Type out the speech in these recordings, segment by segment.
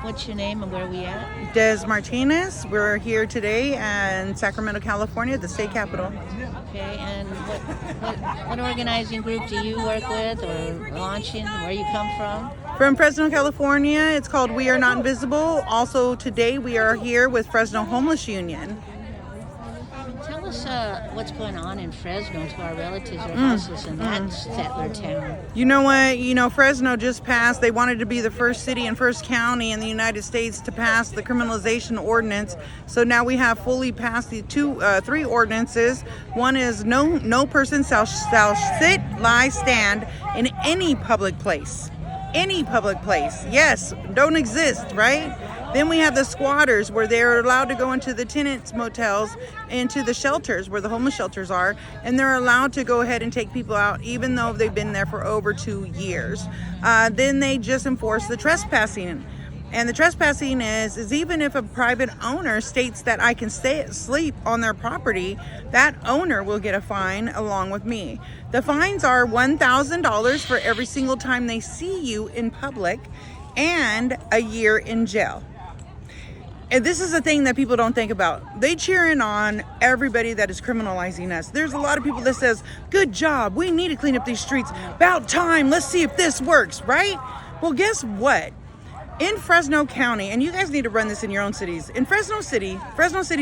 What's your name and where are we at? Des Martinez. We're here today in Sacramento, California, the state capital. Okay, and what organizing group do you work with or launching? Where you come from? From Fresno, California. It's called We Are Not Invisible. Also today we are here with Fresno Homeless Union. Tell us what's going on in Fresno to our relatives or houseless in that settler town. You know what? Fresno just passed. They wanted to be the first city and first county in the United States to pass the criminalization ordinance. So now we have fully passed the three ordinances. One is no person shall sit, lie, stand in any public place. Any public place. Yes, don't exist, right? Then we have the squatters, where they're allowed to go into the tenants' motels, into the shelters where the homeless shelters are, and they're allowed to go ahead and take people out even though they've been there for over 2 years. Then they just enforce the trespassing. And the trespassing is even if a private owner states that I can sleep on their property, that owner will get a fine along with me. The fines are $1,000 for every single time they see you in public and a year in jail. And this is a thing that people don't think about. They cheering on everybody that is criminalizing us. There's a lot of people that says, good job, we need to clean up these streets. About time, let's see if this works, right? Well, guess what? In Fresno County, and you guys need to run this in your own cities. In Fresno City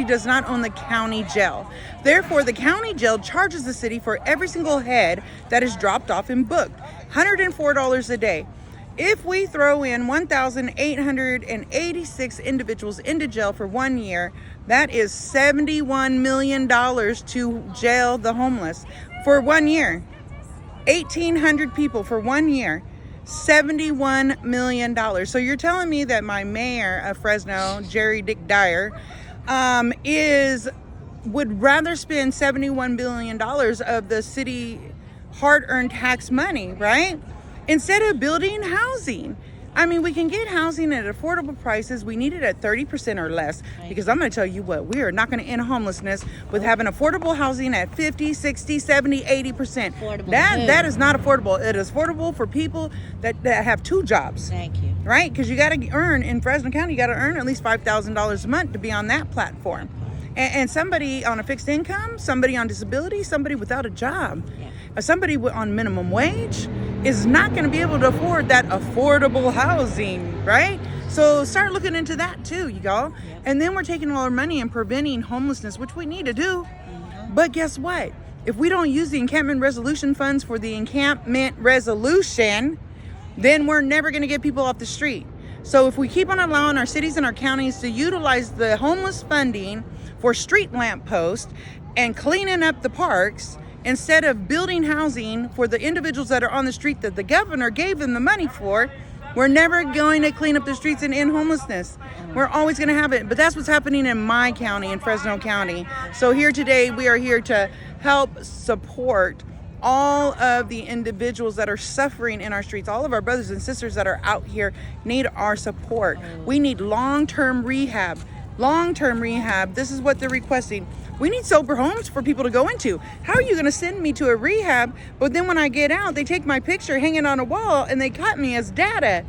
does not own the county jail. Therefore, the county jail charges the city for every single head that is dropped off and booked. $104 a day. If we throw in 1,886 individuals into jail for 1 year, that is $71 million to jail the homeless for 1 year. 1,800 people for 1 year. $71 million. So you're telling me that my mayor of Fresno, Jerry Dick Dyer, would rather spend $71 billion of the city hard-earned tax money, right? Instead of building housing. I mean, we can get housing at affordable prices. We need it at 30% or less, because I'm going to tell you what, we are not going to end homelessness with having affordable housing at 50, 60, 70, 80%. That is not affordable. It is affordable for people that have 2 jobs. Thank you. Right? Because you got to earn, in Fresno County, you got to earn at least $5,000 a month to be on that platform. And somebody on a fixed income, somebody on disability, somebody without a job, somebody on minimum wage is not going to be able to afford that affordable housing, right? So start looking into that too, you all. Yep. And then we're taking all our money and preventing homelessness, which we need to do. Mm-hmm. But guess what? If we don't use the encampment resolution funds for the encampment resolution, then we're never going to get people off the street. So if we keep on allowing our cities and our counties to utilize the homeless funding for street lamp posts and cleaning up the parks, instead of building housing for the individuals that are on the street that the governor gave them the money for, we're never going to clean up the streets and end homelessness. We're always going to have it. But that's what's happening in my county, in Fresno County. So here today, we are here to help support all of the individuals that are suffering in our streets. All of our brothers and sisters that are out here need our support. We need long-term rehab. Long-term rehab. This is what they're requesting. We need sober homes for people to go into. How are you going to send me to a rehab, but then when I get out, they take my picture hanging on a wall and they cut me as data?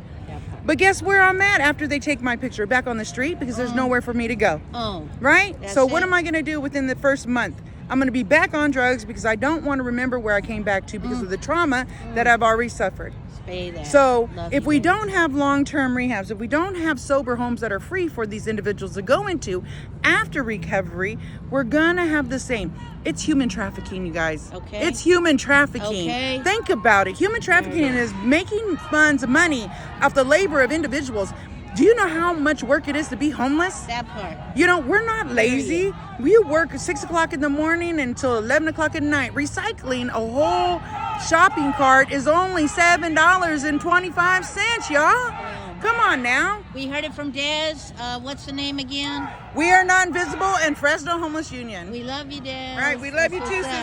But guess where I'm at after they take my picture? Back on the street, because there's nowhere for me to go. Right? So what am I going to do within the first month? I'm going to be back on drugs because I don't want to remember where I came back to because of the trauma that I've already suffered. So if we don't have long-term rehabs, if we don't have sober homes that are free for these individuals to go into after recovery, we're going to have the same. It's human trafficking, you guys. Okay. It's human trafficking. Okay. Think about it. Human trafficking is making money off the labor of individuals. Do you know how much work it is to be homeless? That part. We're not lazy. We work 6 o'clock in the morning until 11 o'clock at night. Recycling a whole shopping cart is only $7.25, y'all. Come on now. We heard it from Des. What's the name again? We Are Not Invisible and Fresno Homeless Union. We love you, Des. All right, we love you too, sister.